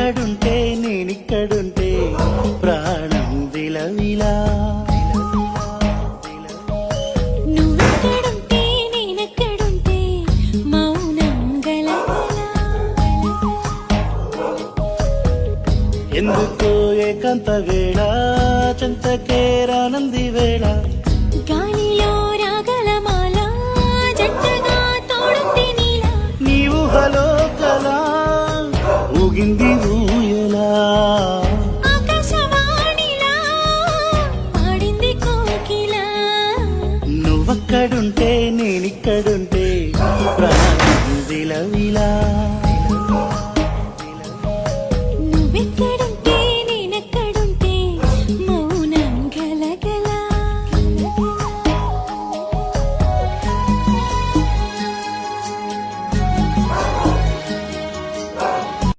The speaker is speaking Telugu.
నువ్వక్కడుంటే నేనిక్కడుంటే ప్రాణం విలవిలా. నువ్వెక్కడుంటే నేనెక్కడుంటే మౌనం గలగల. ఎందుకో ఏకాంత వేళ చెంతకే రానంది వేళ. గాలిలో రాగలమాల జంటగా తోడుంది నీలా. నీ ఊహలో కలా ఊగింది ఊయలా. ఆకాశవాణిలా పాడింది కోకిల. నువ్వక్కడుంటే నేనిక్కడుంటే